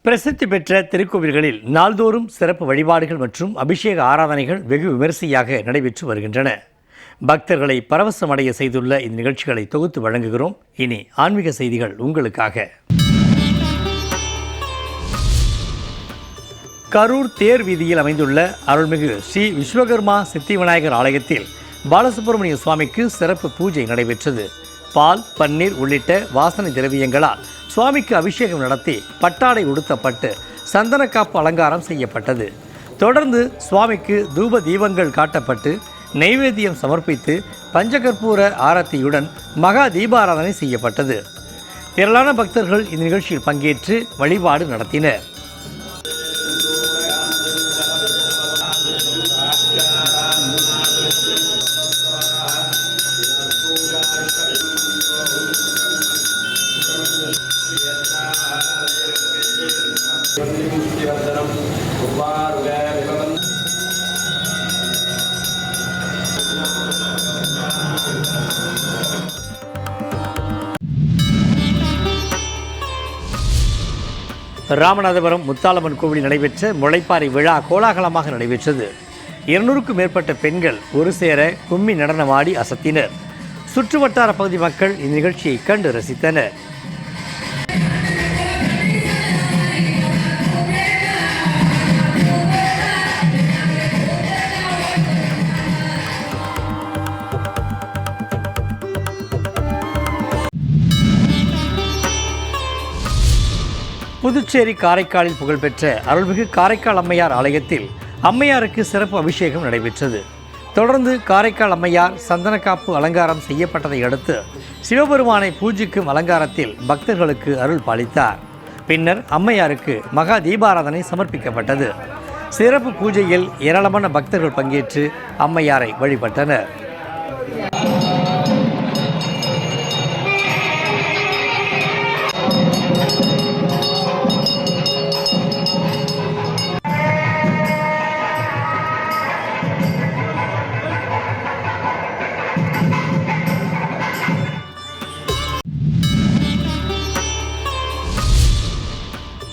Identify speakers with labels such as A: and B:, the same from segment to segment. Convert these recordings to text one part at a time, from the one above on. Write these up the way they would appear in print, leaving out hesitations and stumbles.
A: பிரசித்தி பெற்ற திருக்கோவில்களில் நாள்தோறும் சிறப்பு வழிபாடுகள் மற்றும் அபிஷேக ஆராதனைகள் வெகு விமரிசையாக நடைபெற்று வருகின்றன. பக்தர்களை பரவசமடைய செய்துள்ள இந்த நிகழ்ச்சிகளை தொகுத்து வழங்குகிறோம். இனி ஆன்மீக செய்திகள் உங்களுக்காக. கரூர் தேர் வீதியில் அமைந்துள்ள அருள்மிகு ஸ்ரீ விஸ்வகர்மா சித்தி விநாயகர் ஆலயத்தில் பாலசுப்பிரமணிய சுவாமிக்கு சிறப்பு பூஜை நடைபெற்றது. பால், பன்னீர் உள்ளிட்ட வாசனை திரவியங்களால் சுவாமிக்கு அபிஷேகம் நடத்தி பட்டாடை உடுத்தப்பட்டு சந்தனக்காப்பு அலங்காரம் செய்யப்பட்டது. தொடர்ந்து சுவாமிக்கு தூப தீபங்கள் காட்டப்பட்டு நைவேத்தியம் சமர்ப்பித்து பஞ்சகற்பூர ஆரத்தியுடன் மகா தீபாராதனை செய்யப்பட்டது. திரளான பக்தர்கள் இந்த நிகழ்ச்சியில் பங்கேற்று வழிபாடு நடத்தினர். ராமநாதபுரம் முத்தாலம்மன் கோவிலில் நடைபெற்ற முளைப்பாரி விழா கோலாகலமாக நடைபெற்றது. 200க்கும் மேற்பட்ட பெண்கள் ஒரு சேர கும்மி நடனமாடி அசத்தினர். சுற்றுவட்டார பகுதி மக்கள் இந்த நிகழ்ச்சியை கண்டு ரசித்தனர். புதுச்சேரி காரைக்காலில் புகழ்பெற்ற அருள்மிகு காரைக்கால் அம்மையார் ஆலயத்தில் அம்மையாருக்கு சிறப்பு அபிஷேகம் நடைபெற்றது. தொடர்ந்து காரைக்கால் அம்மையார் சந்தனக்காப்பு அலங்காரம் செய்யப்பட்டதை அடுத்து சிவபெருமானை பூஜிக்கும் அலங்காரத்தில் பக்தர்களுக்கு அருள் பாலித்தார். பின்னர் அம்மையாருக்கு மகா தீபாராதனை சமர்ப்பிக்கப்பட்டது. சிறப்பு பூஜையில் ஏராளமான பக்தர்கள் பங்கேற்று அம்மையாரை வழிபட்டனர்.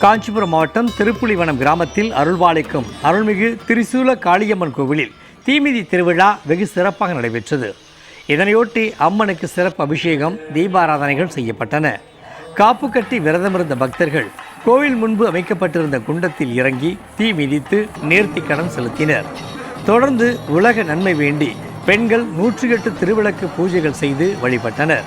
A: காஞ்சிபுரம் மாவட்டம் திருப்புலிவனம் கிராமத்தில் அருள்பாலிக்கும் அருள்மிகு திரிசூல காளியம்மன் கோவிலில் தீமிதி திருவிழா வெகு சிறப்பாக நடைபெற்றது. இதனையொட்டி அம்மனுக்கு சிறப்பு அபிஷேகம், தீபாராதனைகள் செய்யப்பட்டன. காப்பு கட்டி விரதமிருந்த பக்தர்கள் கோவில் முன்பு அமைக்கப்பட்டிருந்த குண்டத்தில் இறங்கி தீ மிதித்து நேர்த்திக்கடன் செலுத்தினர். தொடர்ந்து உலக நன்மை வேண்டி பெண்கள் 108 திருவிளக்கு பூஜைகள் செய்து வழிபட்டனர்.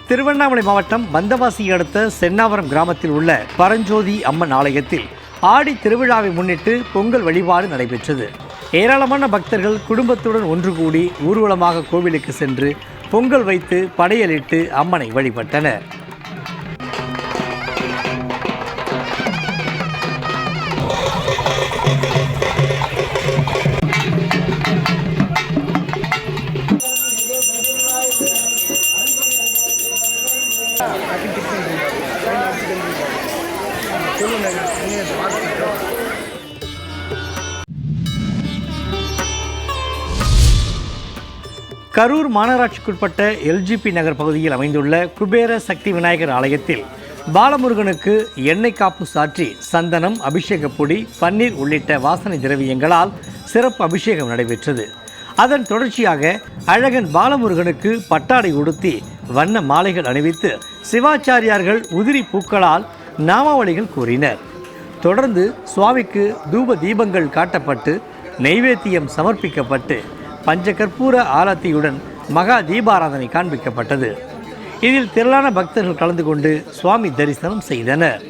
A: திருவண்ணாமலை மாவட்டம் பந்தவாசியை அடுத்த சென்னாவரம் கிராமத்தில் உள்ள பரஞ்சோதி அம்மன் ஆலயத்தில் ஆடி திருவிழாவை முன்னிட்டு பொங்கல் வழிபாடு நடைபெற்றது. ஏராளமான பக்தர்கள் குடும்பத்துடன் ஒன்று கூடி ஊர்வலமாக கோவிலுக்கு சென்று பொங்கல் வைத்து படையலிட்டு அம்மனை வழிபட்டனர். கரூர் மாநகராட்சிக்குட்பட்ட எல்ஜிபி நகர் பகுதியில் அமைந்துள்ள குபேர சக்தி விநாயகர் ஆலயத்தில் பாலமுருகனுக்கு எண்ணெய் காப்பு சாற்றி சந்தனம், அபிஷேக பொடி, பன்னீர் உள்ளிட்ட வாசனை திரவியங்களால் சிறப்பு அபிஷேகம் நடைபெற்றது. அதன் தொடர்ச்சியாக அழகன் பாலமுருகனுக்கு பட்டாடை உடுத்தி வண்ண மாலைகள் அணிவித்து சிவாச்சாரியார்கள் உதிரி பூக்களால் நாமாவளிகள் கூறினர். தொடர்ந்து சுவாமிக்கு தூப தீபங்கள் காட்டப்பட்டு நைவேத்தியம் சமர்ப்பிக்கப்பட்டு பஞ்சகற்பூர ஆரத்தியுடன் மகா தீபாராதனை காண்பிக்கப்பட்டது. இதில் திரளான பக்தர்கள் கலந்து கொண்டு சுவாமி தரிசனம் செய்தனர்.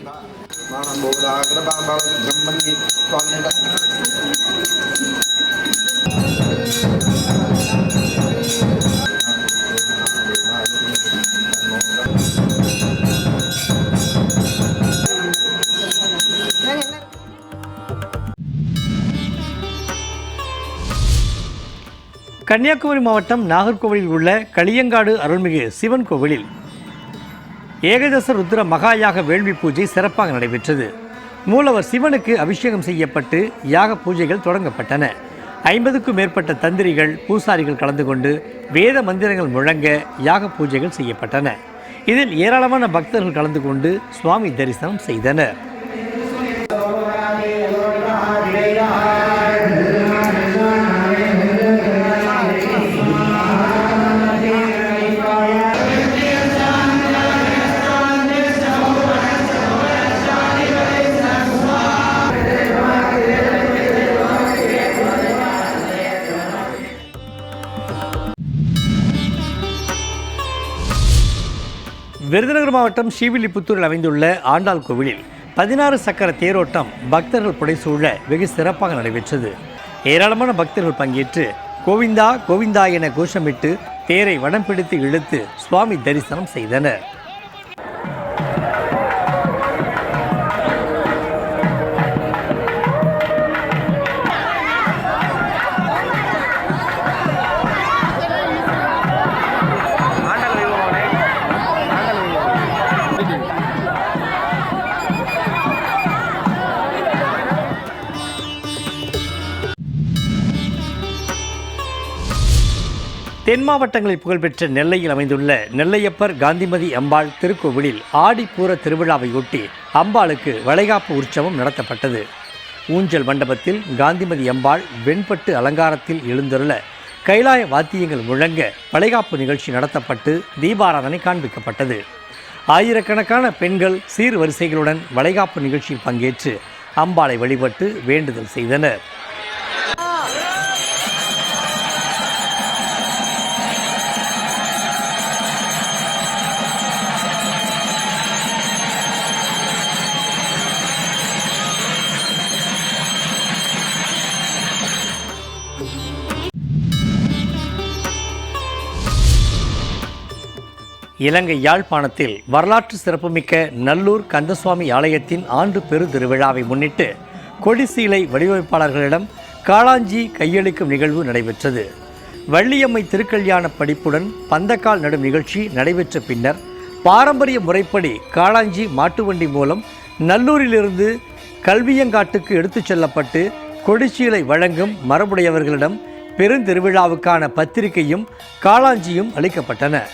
A: கன்னியாகுமரி மாவட்டம் நாகர்கோவிலில் உள்ள களியங்காடு அருள்மிகு சிவன் கோவிலில் ஏகதச ருத்ர மகாயாக வேள்வி பூஜை சிறப்பாக நடைபெற்றது. மூலவர் சிவனுக்கு அபிஷேகம் செய்யப்பட்டு யாக பூஜைகள் தொடங்கப்பட்டன. 50க்கும் மேற்பட்ட தந்திரிகள் பூசாரிகள் கலந்து கொண்டு வேத மந்திரங்கள் முழங்க யாக பூஜைகள் செய்யப்பட்டன. இதில் ஏராளமான பக்தர்கள் கலந்து கொண்டு சுவாமி தரிசனம் செய்தனர். விருதுநகர் மாவட்டம் ஸ்ரீவில்லிபுத்தூரில் அமைந்துள்ள ஆண்டாள் கோவிலில் 16 சக்கர தேரோட்டம் பக்தர்கள் புடைசூழ வெகு சிறப்பாக நடைபெற்றது. ஏராளமான பக்தர்கள் பங்கேற்று கோவிந்தா கோவிந்தா என கோஷமிட்டு தேரை வடம் பிடித்து இழுத்து சுவாமி தரிசனம் செய்தனர். தென் மாவட்டங்களில் புகழ்பெற்ற நெல்லையில் அமைந்துள்ள நெல்லையப்பர் காந்திமதி அம்பாள் திருக்கோவிலில் ஆடிப்பூர திருவிழாவையொட்டி அம்பாளுக்கு வளைகாப்பு உற்சவம் நடத்தப்பட்டது. ஊஞ்சல் மண்டபத்தில் காந்திமதி அம்பாள் வெண்பட்டு அலங்காரத்தில் எழுந்தருள கைலாய வாத்தியங்கள் முழங்க வளைகாப்பு நிகழ்ச்சி நடத்தப்பட்டு தீபாராதனை காண்பிக்கப்பட்டது. ஆயிரக்கணக்கான பெண்கள் சீர்வரிசைகளுடன் வளைகாப்பு நிகழ்ச்சியில் பங்கேற்று அம்பாளை வழிபட்டு வேண்டுதல் செய்தனர். இலங்கை யாழ்ப்பாணத்தில் வரலாற்று சிறப்புமிக்க நல்லூர் கந்தசுவாமி ஆலயத்தின் ஆண்டு பெரு திருவிழாவை முன்னிட்டு கொடிசீலை வடிவமைப்பாளர்களிடம் காளாஞ்சி கையளிக்கும் நிகழ்வு நடைபெற்றது. வள்ளியம்மை திருக்கல்யாண படிப்புடன் பந்தக்கால் நடும் நிகழ்ச்சி நடைபெற்ற பின்னர் பாரம்பரிய முறைப்படி காளாஞ்சி மாட்டுவண்டி மூலம் நல்லூரிலிருந்து கல்வியங்காட்டுக்கு எடுத்துச் செல்லப்பட்டு கொடிசீலை வழங்கும் மரபுடையவர்களிடம் பெருந்திருவிழாவுக்கான பத்திரிகையும் காளாஞ்சியும் அளிக்கப்பட்டன.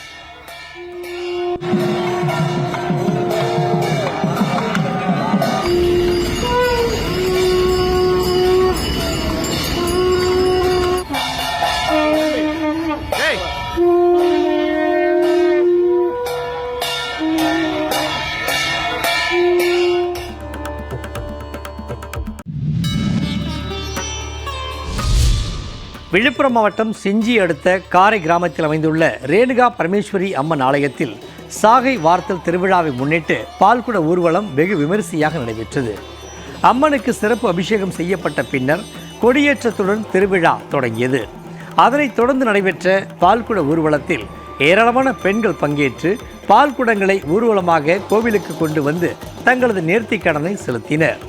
A: விழுப்புரம் மாவட்டம் செஞ்சி அடுத்த காரை கிராமத்தில் அமைந்துள்ள ரேணுகா பரமேஸ்வரி அம்மன் ஆலயத்தில் சாகை வார்த்தல் திருவிழாவை முன்னிட்டு பால்குட ஊர்வலம் வெகு விமரிசையாக நடைபெற்றது. அம்மனுக்கு சிறப்பு அபிஷேகம் செய்யப்பட்ட பின்னர் கொடியேற்றத்துடன் திருவிழா தொடங்கியது. அதனைத் தொடர்ந்து நடைபெற்ற பால்குட ஊர்வலத்தில் ஏராளமான பெண்கள் பங்கேற்று பால்குடங்களை ஊர்வலமாக கோவிலுக்கு கொண்டு வந்து தங்களது நேர்த்திக் கடனை செலுத்தினர்.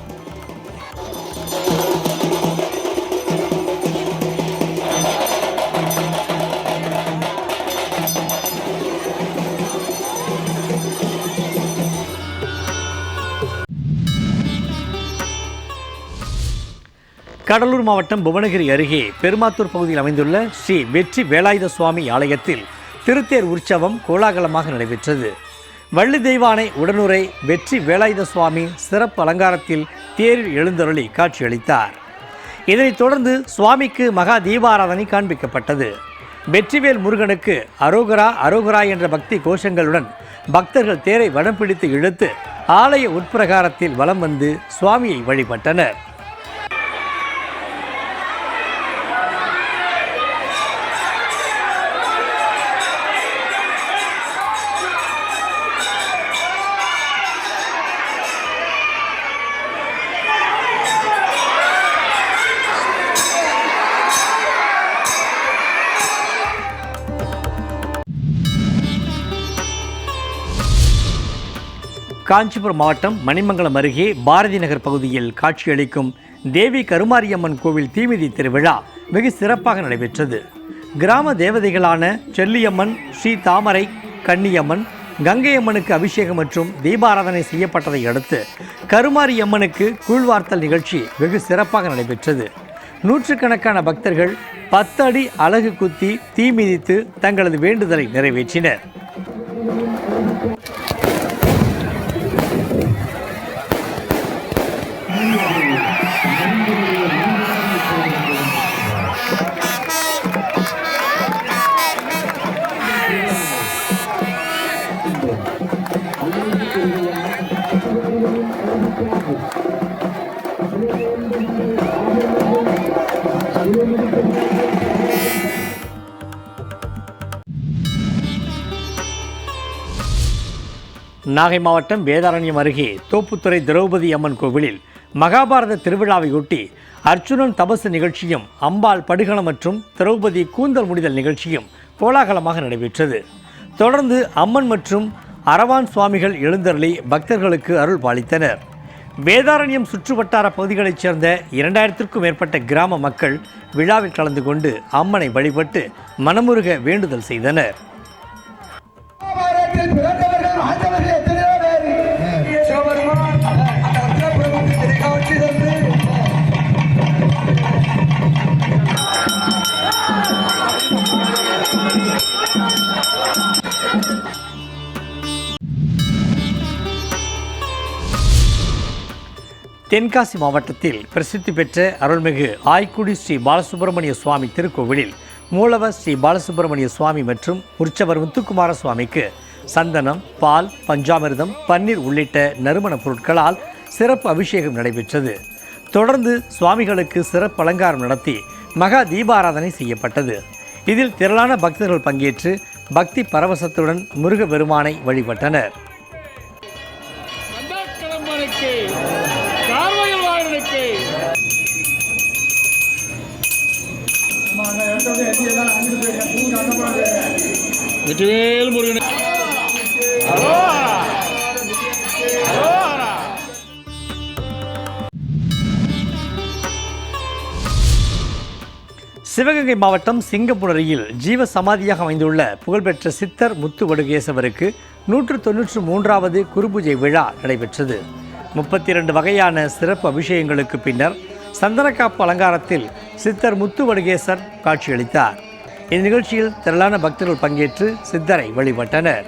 A: கடலூர் மாவட்டம் புவனகிரி அருகே பெருமாத்தூர் பகுதியில் அமைந்துள்ள ஸ்ரீ வெற்றி வேலாயுத சுவாமி ஆலயத்தில் திருத்தேர் உற்சவம் கோலாகலமாக நடைபெற்றது. வள்ளி தெய்வானை உடனுரை வெற்றி வேலாயுத சுவாமி சிறப்பு அலங்காரத்தில் தேரில் எழுந்தருளி காட்சியளித்தார். இதனைத் தொடர்ந்து சுவாமிக்கு மகா தீபாராதனை காண்பிக்கப்பட்டது. வெற்றிவேல் முருகனுக்கு அரோகரா அரோகரா என்ற பக்தி கோஷங்களுடன் பக்தர்கள் தேரை வடம் பிடித்து இழுத்து ஆலய உட்பிரகாரத்தில் வலம் வந்து சுவாமியை வழிபட்டனர். காஞ்சிபுரம் மாவட்டம் மணிமங்கலம் அருகே பாரதி நகர் பகுதியில் காட்சியளிக்கும் தேவி கருமாரியம்மன் கோவில் தீமிதி திருவிழா வெகு சிறப்பாக நடைபெற்றது. கிராம தேவதைகளான செல்லியம்மன், ஸ்ரீ தாமரை, கன்னியம்மன், கங்கையம்மனுக்கு அபிஷேகம் மற்றும் தீபாராதனை செய்யப்பட்டதை அடுத்து கருமாரியம்மனுக்கு கூழ்வார்த்தல் நிகழ்ச்சி வெகு சிறப்பாக நடைபெற்றது. நூற்றுக்கணக்கான பக்தர்கள் 10 அடி அலகு குத்தி தீ மிதித்து தங்களது வேண்டுதலை நிறைவேற்றினர். நாகை மாவட்டம் வேதாரண்யம் அருகே தோப்புத்துறை திரௌபதி அம்மன் கோவிலில் மகாபாரத திருவிழாவையொட்டி அர்ச்சுனன் தபசு நிகழ்ச்சியும் அம்பாள் படுகளம் மற்றும் திரௌபதி கூந்தல் முடிதல் நிகழ்ச்சியும் கோலாகலமாக நடைபெற்றது. தொடர்ந்து அம்மன் மற்றும் அரவான் சுவாமிகள் எழுந்தருளி பக்தர்களுக்கு அருள் பாலித்தனர். வேதாரண்யம் சுற்றுவட்டார பகுதிகளைச் சேர்ந்த 2000க்கும் மேற்பட்ட கிராம மக்கள் விழாவில் கலந்து கொண்டு அம்மனை வழிபட்டு மனமுருக வேண்டுதல் செய்தனர். தென்காசி மாவட்டத்தில் பிரசித்தி பெற்ற அருள்மிகு ஆய்க்குடி ஸ்ரீ பாலசுப்பிரமணிய சுவாமி திருக்கோவிலில் மூலவர் ஸ்ரீ பாலசுப்பிரமணிய சுவாமி மற்றும் உற்சவர் முத்துக்குமார சுவாமிக்கு சந்தனம், பால், பஞ்சாமிர்தம், பன்னீர் உள்ளிட்ட நறுமண பொருட்களால் சிறப்பு அபிஷேகம் நடைபெற்றது. தொடர்ந்து சுவாமிகளுக்கு சிறப்பு அலங்காரம் நடத்தி மகா தீபாராதனை செய்யப்பட்டது. இதில் திரளான பக்தர்கள் பங்கேற்று பக்தி பரவசத்துடன் முருக பெருமானை வழிபட்டனர். சிவகங்கை மாவட்டம் சிங்கப்புணரியில் ஜீவ சமாதியாக அமைந்துள்ள புகழ்பெற்ற சித்தர் முத்துவடுகேசவருக்கு 193வது குருபூஜை விழா நடைபெற்றது. 32 வகையான சிறப்பு அபிஷேகங்களுக்கு பின்னர் சந்தனக்காப்பு அலங்காரத்தில் சித்தர் முத்துவடுகேசர் காட்சியளித்தார். இந்நிகழ்ச்சியில் திரளான பக்தர்கள் பங்கேற்று சித்தரை வழிபட்டனர்.